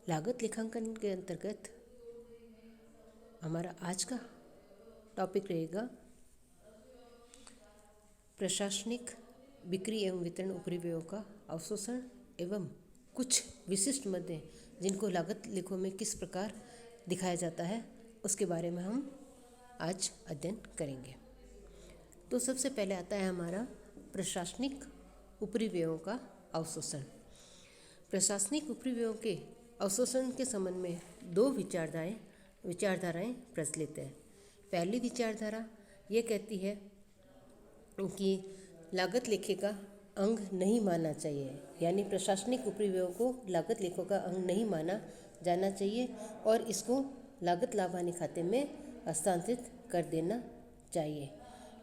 लागत लेखांकन के अंतर्गत हमारा आज का टॉपिक रहेगा प्रशासनिक बिक्री एवं वितरण उपरिव्ययों का अवशोषण एवं कुछ विशिष्ट मदे जिनको लागत लेखों में किस प्रकार दिखाया जाता है उसके बारे में हम आज अध्ययन करेंगे। तो सबसे पहले आता है हमारा प्रशासनिक उपरिव्ययों का अवशोषण। प्रशासनिक उपरिव्ययों के अवशोषण के संबंध में दो विचारधाराएं प्रचलित है। पहली विचारधारा ये कहती है कि लागत लेखे का अंग नहीं मानना चाहिए, यानी प्रशासनिक उपरिव्ययों को लागत लेखों का अंग नहीं माना जाना चाहिए और इसको लागत लाभ हानि खाते में हस्तांतरित कर देना चाहिए,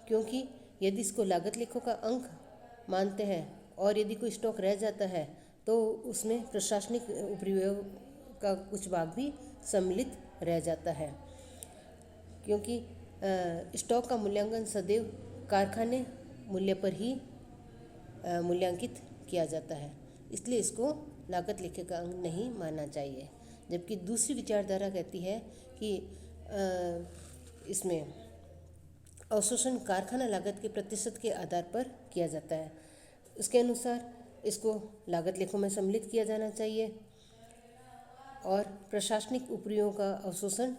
क्योंकि यदि इसको लागत लेखों का अंग मानते हैं और यदि कोई स्टॉक रह जाता है तो उसमें प्रशासनिक उपरिव्ययों का कुछ भाग भी सम्मिलित रह जाता है, क्योंकि स्टॉक का मूल्यांकन सदैव कारखाने मूल्य पर ही मूल्यांकित किया जाता है, इसलिए इसको लागत लेखे का अंग नहीं मानना चाहिए। जबकि दूसरी विचारधारा कहती है कि इसमें अवशोषण कारखाना लागत के प्रतिशत के आधार पर किया जाता है। इसके अनुसार इसको लागत लेखों में सम्मिलित किया जाना चाहिए और प्रशासनिक उपरिव्ययों का अवशोषण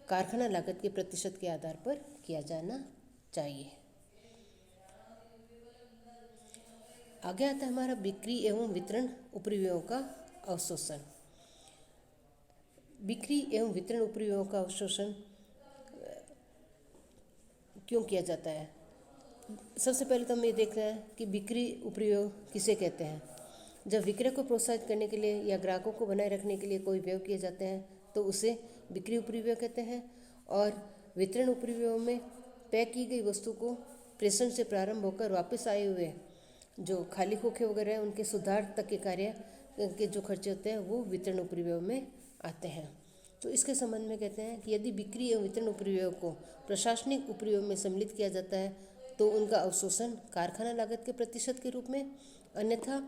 कारखाना लागत के प्रतिशत के आधार पर किया जाना चाहिए। आगे आता है हमारा बिक्री एवं वितरण उपरिव्ययों का अवशोषण। बिक्री एवं वितरण उपरिव्ययों का अवशोषण क्यों किया जाता है? सबसे पहले तो हम ये देख रहे हैं कि बिक्री उपरिव्यय किसे कहते हैं। जब विक्रय को प्रोत्साहित करने के लिए या ग्राहकों को बनाए रखने के लिए कोई व्यय किए जाते हैं तो उसे बिक्री उपरिव्यय कहते हैं। और वितरण उपरिव्ययों में पैक की गई वस्तु को प्रेषण से प्रारंभ होकर वापस आए हुए जो खाली खोखे वगैरह हैं उनके सुधार तक के कार्य के जो खर्चे होते हैं वो वितरण उपरिव्ययों में आते हैं। तो इसके संबंध में कहते हैं कि यदि बिक्री एवं वितरण उपरिव्ययों को प्रशासनिक उपरिव्ययों में सम्मिलित किया जाता है तो उनका अवशोषण कारखाना लागत के प्रतिशत के रूप में, अन्यथा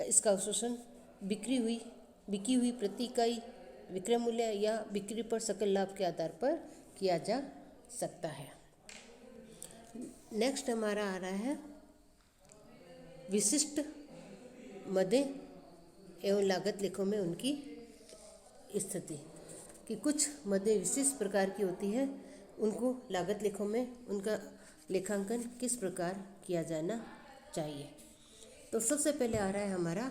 इसका अवशोषण बिकी हुई प्रति इकाई विक्रय मूल्य या बिक्री पर सकल लाभ के आधार पर किया जा सकता है। नेक्स्ट हमारा आ रहा है विशिष्ट मदे एवं लागत लेखों में उनकी स्थिति, कि कुछ मदें विशिष्ट प्रकार की होती है, उनको लागत लेखों में उनका लेखांकन किस प्रकार किया जाना चाहिए। तो सबसे पहले आ रहा है हमारा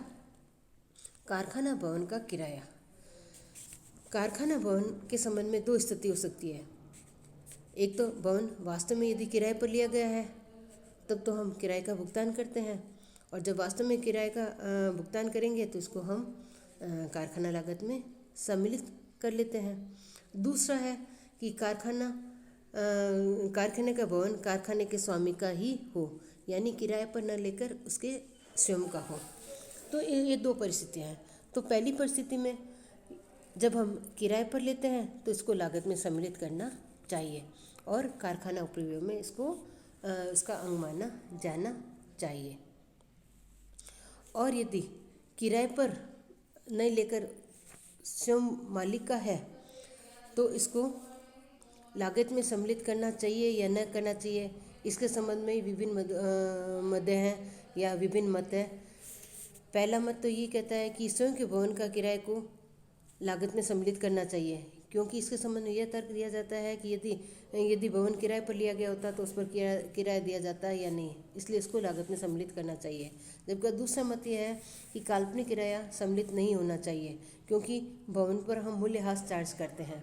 कारखाना भवन का किराया। कारखाना भवन के संबंध में दो स्थिति हो सकती है। एक तो भवन वास्तव में यदि किराए पर लिया गया है तब तो हम किराए का भुगतान करते हैं, और जब वास्तव में किराए का भुगतान करेंगे तो इसको हम कारखाना लागत में सम्मिलित कर लेते हैं। दूसरा है कि कारखाने का भवन कारखाने के स्वामी का ही हो, यानी किराए पर न लेकर उसके स्वयं का हो। तो ये दो परिस्थितियाँ हैं। तो पहली परिस्थिति में जब हम किराए पर लेते हैं तो इसको लागत में सम्मिलित करना चाहिए और कारखाना उपरिव्यय में इसका अंग माना जाना चाहिए। और यदि किराए पर नहीं लेकर स्वयं मालिक का है तो इसको लागत में सम्मिलित करना चाहिए या न करना चाहिए, इसके संबंध में विभिन्न मदें हैं या विभिन्न मत हैं। पहला मत तो ये कहता है कि स्वयं के भवन का किराए को लागत में सम्मिलित करना चाहिए, क्योंकि इसके संबंध में यह तर्क दिया जाता है कि यदि भवन किराए पर लिया गया होता तो उस पर किराया दिया जाता है या नहीं, इसलिए इसको लागत में सम्मिलित करना चाहिए। जबकि दूसरा मत यह है कि काल्पनिक किराया सम्मिलित नहीं होना चाहिए, क्योंकि भवन पर हम मूल्यह्रास चार्ज करते हैं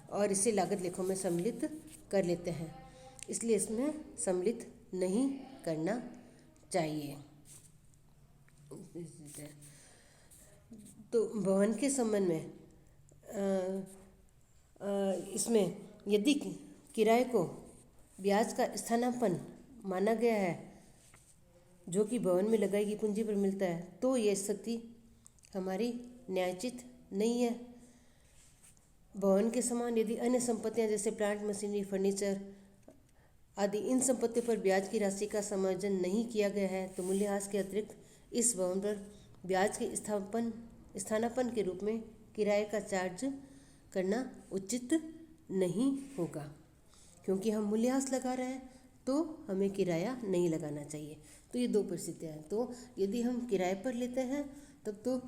और इसे लागत लेखों में सम्मिलित कर लेते हैं, इसलिए इसमें सम्मिलित नहीं करना चाहिए। तो भवन के संबंध में इसमें यदि किराए को ब्याज का स्थानापन्न माना गया है जो कि भवन में लगाई गई पूंजी पर मिलता है तो यह स्थिति हमारी न्यायोचित नहीं है। भवन के समान यदि अन्य संपत्तियां जैसे प्लांट, मशीनरी, फर्नीचर आदि इन संपत्तियों पर ब्याज की राशि का समायोजन नहीं किया गया है तो मूल्यह्रास के अतिरिक्त इस भवन पर ब्याज के स्थानापन्न के रूप में किराए का चार्ज करना उचित नहीं होगा, क्योंकि हम मूल्यह्रास लगा रहे हैं तो हमें किराया नहीं लगाना चाहिए। तो ये दो परिस्थितियाँ हैं। तो यदि हम किराए पर लेते हैं तब तो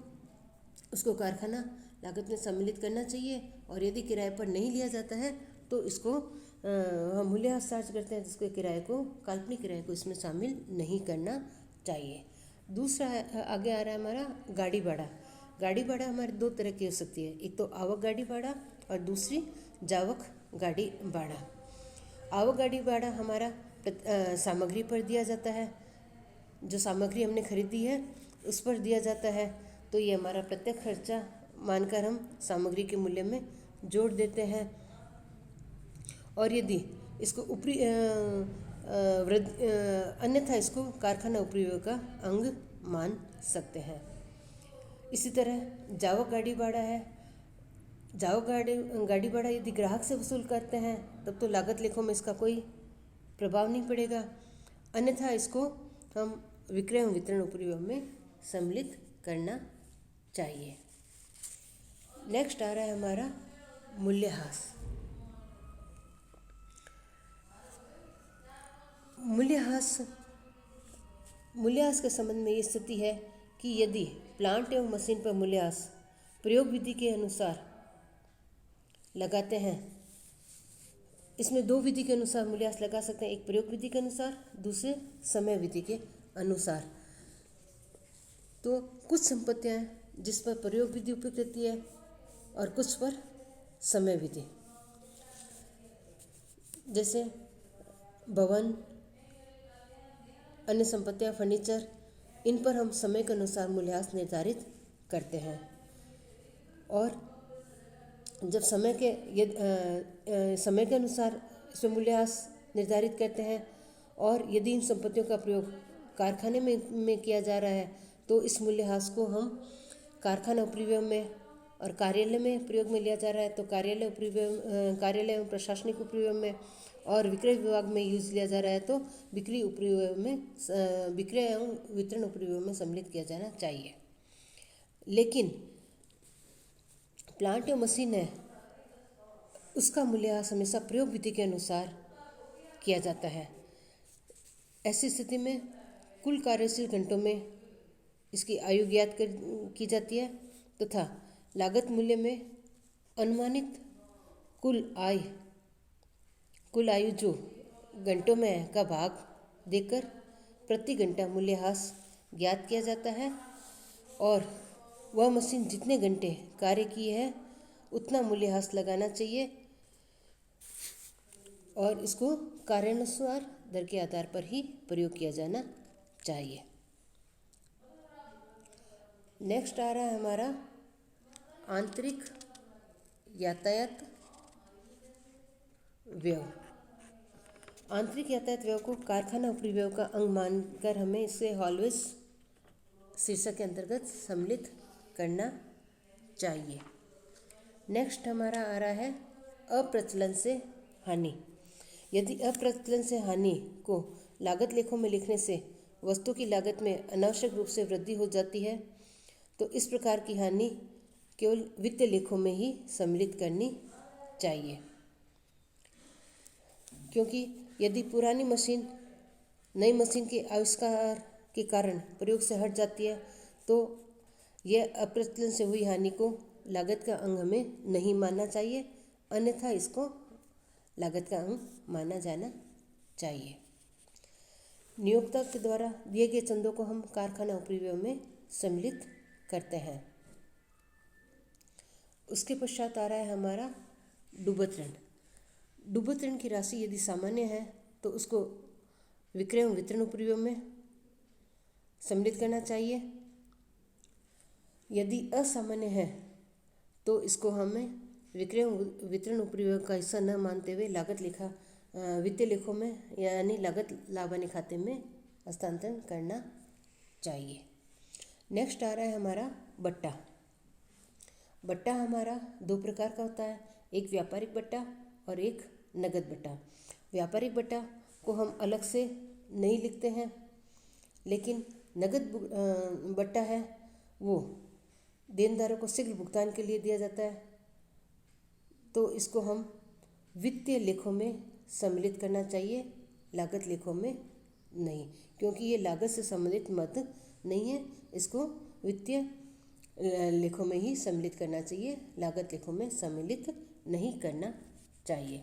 उसको कारखाना लागत में सम्मिलित करना चाहिए, और यदि किराए पर नहीं लिया जाता है तो इसको हम मूल्यह्रास चार्ज करते हैं, जिसके किराए को, काल्पनिक किराए को इसमें शामिल नहीं करना चाहिए। दूसरा आगे आ रहा है हमारा गाड़ी भाड़ा। गाड़ी भाड़ा हमारे दो तरह की हो सकती है, एक तो आवक गाड़ी भाड़ा और दूसरी जावक गाड़ी भाड़ा। आवक गाड़ी भाड़ा हमारा सामग्री पर दिया जाता है, जो सामग्री हमने खरीदी है उस पर दिया जाता है। तो ये हमारा प्रत्यक्ष खर्चा मानकर हम सामग्री के मूल्य में जोड़ देते हैं, और यदि इसको ऊपरी अन्यथा इसको कारखाना उपयोग का अंग मान सकते हैं। इसी तरह जावक गाड़ी भाड़ा है। जावक गाड़ी भाड़ा यदि ग्राहक से वसूल करते हैं तब तो लागत लेखों में इसका कोई प्रभाव नहीं पड़ेगा, अन्यथा इसको हम विक्रय एवं वितरण उपयोग में सम्मिलित करना चाहिए। नेक्स्ट आ रहा है हमारा मूल्यह्रास। मूल्यह्रास के संबंध में ये स्थिति है कि यदि प्लांट एवं मशीन पर मूल्यह्रास प्रयोग विधि के अनुसार लगाते हैं, इसमें दो विधि के अनुसार मूल्यह्रास लगा सकते हैं, एक प्रयोग विधि के अनुसार, दूसरे समय विधि के अनुसार। तो कुछ संपत्तियां हैं जिस पर प्रयोग विधि उपयुक्त रहती है और कुछ पर समय विधि, जैसे भवन, अन्य संपत्तियां, फर्नीचर, इन पर हम समय के अनुसार मूल्यह्रास निर्धारित करते हैं। और जब समय के अनुसार इसमें मूल्यह्रास निर्धारित करते हैं, और यदि इन संपत्तियों का प्रयोग कारखाने में किया जा रहा है तो इस मूल्यह्रास को हम कारखाना उपयोग में और कार्यालय में प्रयोग में लिया जा रहा है तो कार्यालय एवं प्रशासनिक उपयोग में, और विक्रय विभाग में यूज लिया जा रहा है तो विक्रय एवं वितरण उपयोग में सम्मिलित किया जाना चाहिए। लेकिन प्लांट एवं मशीन है उसका मूल्यह्रास हमेशा प्रयोग विधि के अनुसार किया जाता है। ऐसी स्थिति में कुल कार्यशील घंटों में इसकी आयु ज्ञात की जाती है तथा लागत मूल्य में अनुमानित कुल आयु जो घंटों में है का भाग देकर प्रति घंटा मूल्यह्रास ज्ञात किया जाता है, और वह मशीन जितने घंटे कार्य की है उतना मूल्यह्रास लगाना चाहिए, और इसको कार्यानुसार दर के आधार पर ही प्रयोग किया जाना चाहिए। नेक्स्ट आ रहा है हमारा आंतरिक यातायात व्यय। आंतरिक यातायात व्यय को कारखाना उपरिव्यय का अंग मानकर हमें इसे ऑलवेज शीर्षक के अंतर्गत सम्मिलित करना चाहिए। नेक्स्ट हमारा आ रहा है अप्रचलन से हानि। यदि अप्रचलन से हानि को लागत लेखों में लिखने से वस्तु की लागत में अनावश्यक रूप से वृद्धि हो जाती है तो इस प्रकार की हानि केवल वित्तीय लेखों में ही सम्मिलित करनी चाहिए, क्योंकि यदि पुरानी मशीन नई मशीन के आविष्कार के कारण प्रयोग से हट जाती है तो यह अप्रचलन से हुई हानि को लागत का अंग हमें नहीं मानना चाहिए, अन्यथा इसको लागत का अंग माना जाना चाहिए। नियोक्ता के द्वारा दिए गए चंदों को हम कारखाना उपरिव्यय में सम्मिलित करते हैं। उसके पश्चात आ रहा है हमारा डूबत ऋण। डूबत ऋण की राशि यदि सामान्य है तो उसको विक्रय एवं वितरण उपरिव्यय में सम्मिलित करना चाहिए। यदि असामान्य है तो इसको हमें विक्रय एवं वितरण उपरिव्यय का हिस्सा न मानते हुए लागत लेखा वित्तीय लेखों में यानी लागत लाभ हानि खाते में हस्तांतरण करना चाहिए। नेक्स्ट आ रहा है हमारा बट्टा। बट्टा हमारा दो प्रकार का होता है, एक व्यापारिक बट्टा और एक नगद बट्टा। व्यापारिक बट्टा को हम अलग से नहीं लिखते हैं, लेकिन नगद बट्टा है वो देनदारों को शीघ्र भुगतान के लिए दिया जाता है, तो इसको हम वित्तीय लेखों में सम्मिलित करना चाहिए, लागत लेखों में नहीं, क्योंकि ये लागत से संबंधित मद नहीं है। इसको वित्तीय लेखों में ही सम्मिलित करना चाहिए, लागत लेखों में सम्मिलित नहीं करना चाहिए।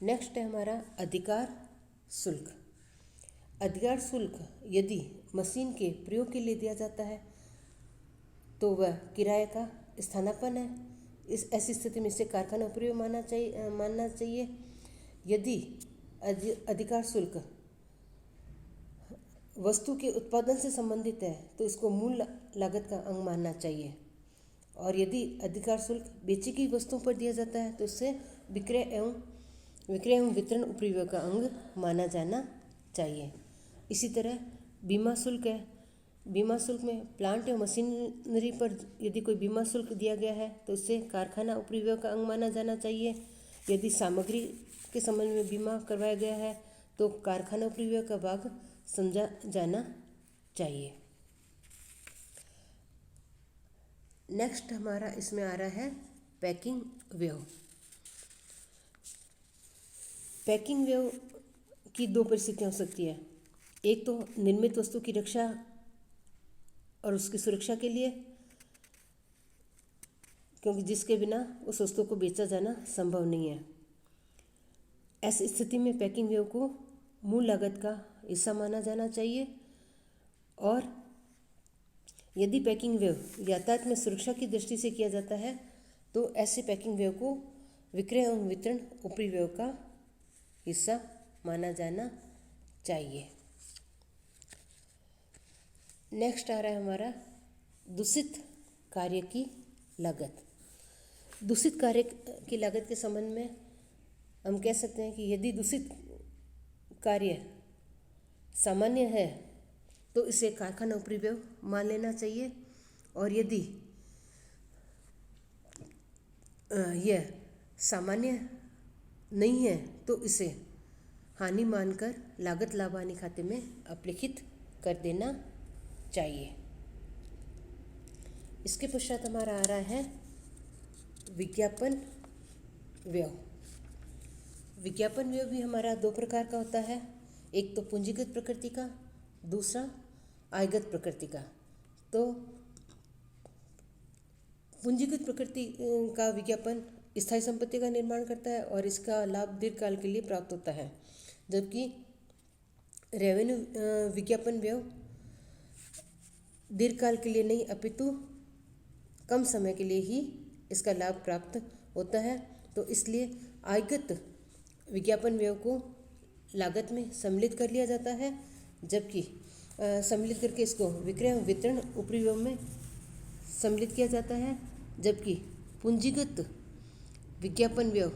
नेक्स्ट है हमारा अधिकार शुल्क। अधिकार शुल्क यदि मशीन के प्रयोग के लिए दिया जाता है तो वह किराए का स्थानापन्न है। इस ऐसी स्थिति में इसे कारखाना प्रयोग मानना चाहिए। यदि अधिकार शुल्क वस्तु के उत्पादन से संबंधित है तो इसको मूल लागत का अंग मानना चाहिए। और यदि अधिकार शुल्क बेची गई वस्तुओं पर दिया जाता है तो इससे विक्रय एवं वितरण उपरिव्यय का अंग माना जाना चाहिए। इसी तरह बीमा शुल्क है। बीमा शुल्क में प्लांट एवं मशीनरी पर यदि कोई बीमा शुल्क दिया गया है तो इससे कारखाना उपरिव्यय का अंग माना जाना चाहिए। यदि सामग्री के संबंध में बीमा करवाया गया है तो कारखाना उपरिव्यय का भाग समझा जाना चाहिए। नेक्स्ट हमारा इसमें आ रहा है पैकिंग व्यय। पैकिंग व्यय की दो परिस्थितियाँ हो सकती है। एक तो निर्मित वस्तु की रक्षा और उसकी सुरक्षा के लिए, क्योंकि जिसके बिना उस वस्तु को बेचा जाना संभव नहीं है। ऐसी स्थिति में पैकिंग व्यय को मूल लागत का हिस्सा माना जाना चाहिए। और यदि पैकिंग व्यय यातायात में सुरक्षा की दृष्टि से किया जाता है तो ऐसे पैकिंग व्यय को विक्रय एवं वितरण उपरिव्यय का हिस्सा माना जाना चाहिए। नेक्स्ट आ रहा है हमारा दूषित कार्य की लागत। दूषित कार्य की लागत के संबंध में हम कह सकते हैं कि यदि दूषित कार्य सामान्य है तो इसे कारखाना उपरिव्यय मान लेना चाहिए। और यदि यह सामान्य नहीं है तो इसे हानि मानकर लागत लाभ हानि खाते में अपलिखित कर देना चाहिए। इसके पश्चात हमारा आ रहा है विज्ञापन व्यय। विज्ञापन व्यय भी हमारा दो प्रकार का होता है, एक तो पूंजीगत प्रकृति का, दूसरा आयगत प्रकृति का। तो पूंजीगत प्रकृति का विज्ञापन स्थायी संपत्ति का निर्माण करता है और इसका लाभ दीर्घकाल के लिए प्राप्त होता है, जबकि रेवेन्यू विज्ञापन व्यय दीर्घकाल के लिए नहीं अपितु कम समय के लिए ही इसका लाभ प्राप्त होता है। तो इसलिए आयगत विज्ञापन व्यय को लागत में सम्मिलित कर लिया जाता है, जबकि सम्मिलित करके इसको विक्रय एवं वितरण उपरिव्यय में सम्मिलित किया जाता है, जबकि पूंजीगत विज्ञापन व्यय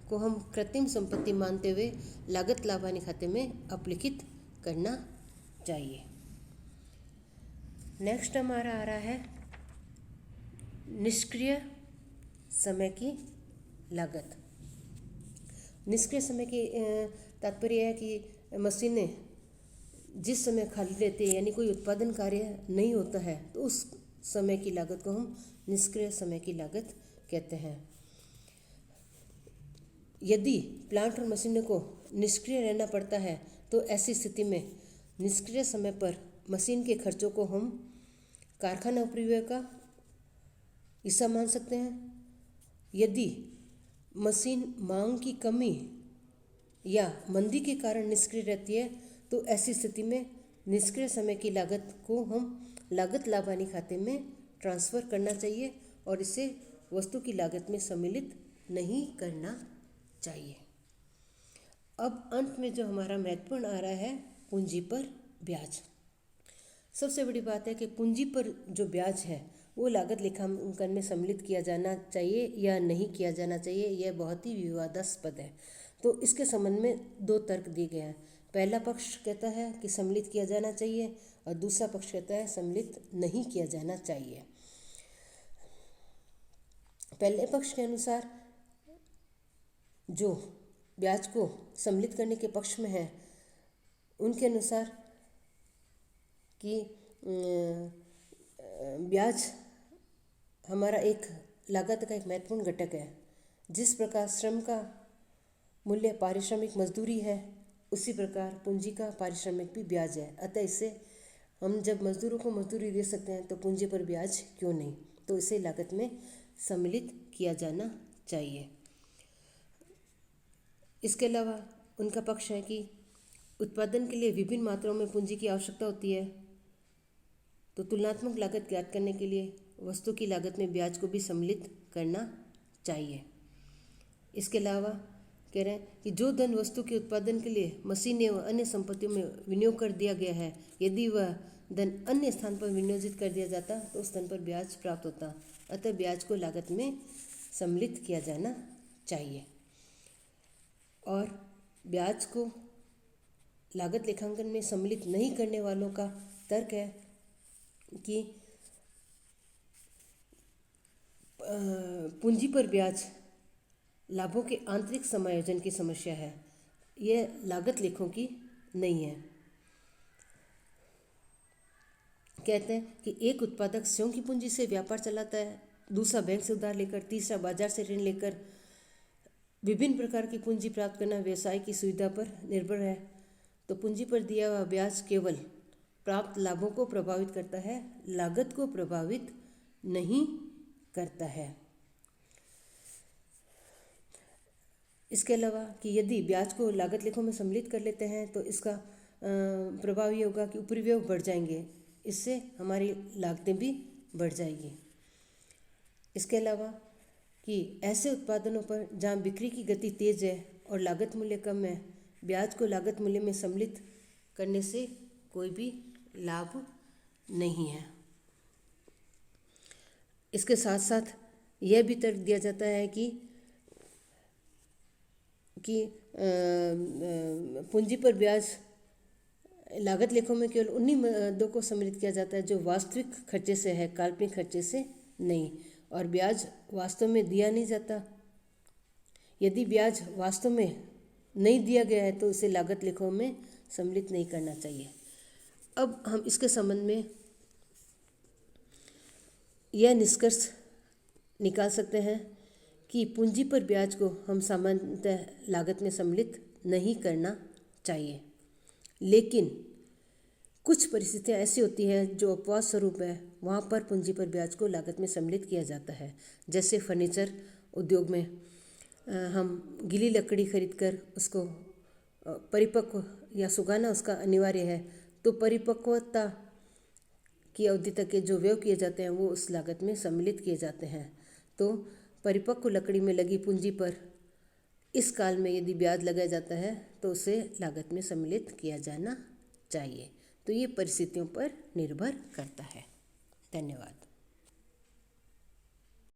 को हम कृत्रिम संपत्ति मानते हुए लागत लाभ हानि खाते में अपलिखित करना चाहिए। नेक्स्ट हमारा आ रहा है निष्क्रिय समय की लागत। निष्क्रिय समय की तात्पर्य है कि मशीनें जिस समय खाली रहती है यानी कोई उत्पादन कार्य नहीं होता है तो उस समय की लागत को हम निष्क्रिय समय की लागत कहते हैं। यदि प्लांट और मशीनों को निष्क्रिय रहना पड़ता है तो ऐसी स्थिति में निष्क्रिय समय पर मशीन के खर्चों को हम कारखाना उपरिव्यय का हिस्सा मान सकते हैं। यदि मशीन मांग की कमी या मंदी के कारण निष्क्रिय रहती है तो ऐसी स्थिति में निष्क्रिय समय की लागत को हम लागत लाभ हानि खाते में ट्रांसफ़र करना चाहिए और इसे वस्तु की लागत में सम्मिलित नहीं करना चाहिए। अब अंत में जो हमारा महत्वपूर्ण आ रहा है पूंजी पर ब्याज। सबसे बड़ी बात है कि पूंजी पर जो ब्याज है वो लागत लेखांकन में सम्मिलित किया जाना चाहिए या नहीं किया जाना चाहिए, यह बहुत ही विवादास्पद है। तो इसके संबंध में दो तर्क दिए गए हैं। पहला पक्ष कहता है कि सम्मिलित किया जाना चाहिए और दूसरा पक्ष कहता है सम्मिलित नहीं किया जाना चाहिए। पहले पक्ष के अनुसार जो ब्याज को सम्मिलित करने के पक्ष में है उनके अनुसार कि ब्याज हमारा एक लागत का एक महत्वपूर्ण घटक है। जिस प्रकार श्रम का मूल्य पारिश्रमिक मजदूरी है, उसी प्रकार पूंजी का पारिश्रमिक भी ब्याज है। अतः इससे हम जब मजदूरों को मजदूरी दे सकते हैं तो पूंजी पर ब्याज क्यों नहीं, तो इसे लागत में सम्मिलित किया जाना चाहिए। इसके अलावा उनका पक्ष है कि उत्पादन के लिए विभिन्न मात्राओं में पूंजी की आवश्यकता होती है, तो तुलनात्मक लागत ज्ञात करने के लिए वस्तु की लागत में ब्याज को भी सम्मिलित करना चाहिए। इसके अलावा कह रहे हैं कि जो धन वस्तु के उत्पादन के लिए मशीनें व अन्य संपत्तियों में विनियोग कर दिया गया है, यदि वह धन अन्य स्थान पर विनियोजित कर दिया जाता तो उस धन पर ब्याज प्राप्त होता। अतः ब्याज को लागत में सम्मिलित किया जाना चाहिए। और ब्याज को लागत लेखांकन में सम्मिलित नहीं करने वालों का तर्क है कि पूंजी पर ब्याज लाभों के आंतरिक समायोजन की समस्या है, यह लागत लेखों की नहीं है। कहते हैं कि एक उत्पादक स्वयं की पूंजी से व्यापार चलाता है, दूसरा बैंक से उधार लेकर, तीसरा बाजार से ऋण लेकर विभिन्न प्रकार की पूंजी प्राप्त करना व्यवसाय की सुविधा पर निर्भर है। तो पूंजी पर दिया हुआ ब्याज केवल प्राप्त लाभों को प्रभावित करता है, लागत को प्रभावित नहीं करता है। इसके अलावा कि यदि ब्याज को लागत लेखों में सम्मिलित कर लेते हैं तो इसका प्रभाव ये होगा कि उपरिव्यय बढ़ जाएंगे, इससे हमारी लागतें भी बढ़ जाएगी। इसके अलावा कि ऐसे उत्पादनों पर जहाँ बिक्री की गति तेज है और लागत मूल्य कम है, ब्याज को लागत मूल्य में सम्मिलित करने से कोई भी लाभ नहीं है। इसके साथ साथ यह भी तर्क दिया जाता है कि पूंजी पर ब्याज लागत लेखों में केवल उन्हीं मदों को सम्मिलित किया जाता है जो वास्तविक खर्चे से है, काल्पनिक खर्चे से नहीं। और ब्याज वास्तव में दिया नहीं जाता। यदि ब्याज वास्तव में नहीं दिया गया है तो इसे लागत लेखों में सम्मिलित नहीं करना चाहिए। अब हम इसके संबंध में यह निष्कर्ष निकाल सकते हैं कि पूंजी पर ब्याज को हम सामान्यतः लागत में सम्मिलित नहीं करना चाहिए, लेकिन कुछ परिस्थितियाँ ऐसी होती हैं जो अपवाद स्वरूप है, वहाँ पर पूंजी पर ब्याज को लागत में सम्मिलित किया जाता है। जैसे फर्नीचर उद्योग में हम गीली लकड़ी खरीदकर उसको परिपक्व या सुखाना उसका अनिवार्य है, तो परिपक्वता की अवधि तक के जो व्यय किए जाते हैं वो उस लागत में सम्मिलित किए जाते हैं। तो परिपक्व लकड़ी में लगी पूंजी पर इस काल में यदि ब्याज लगाया जाता है तो उसे लागत में सम्मिलित किया जाना चाहिए। तो ये परिस्थितियों पर निर्भर करता है। धन्यवाद।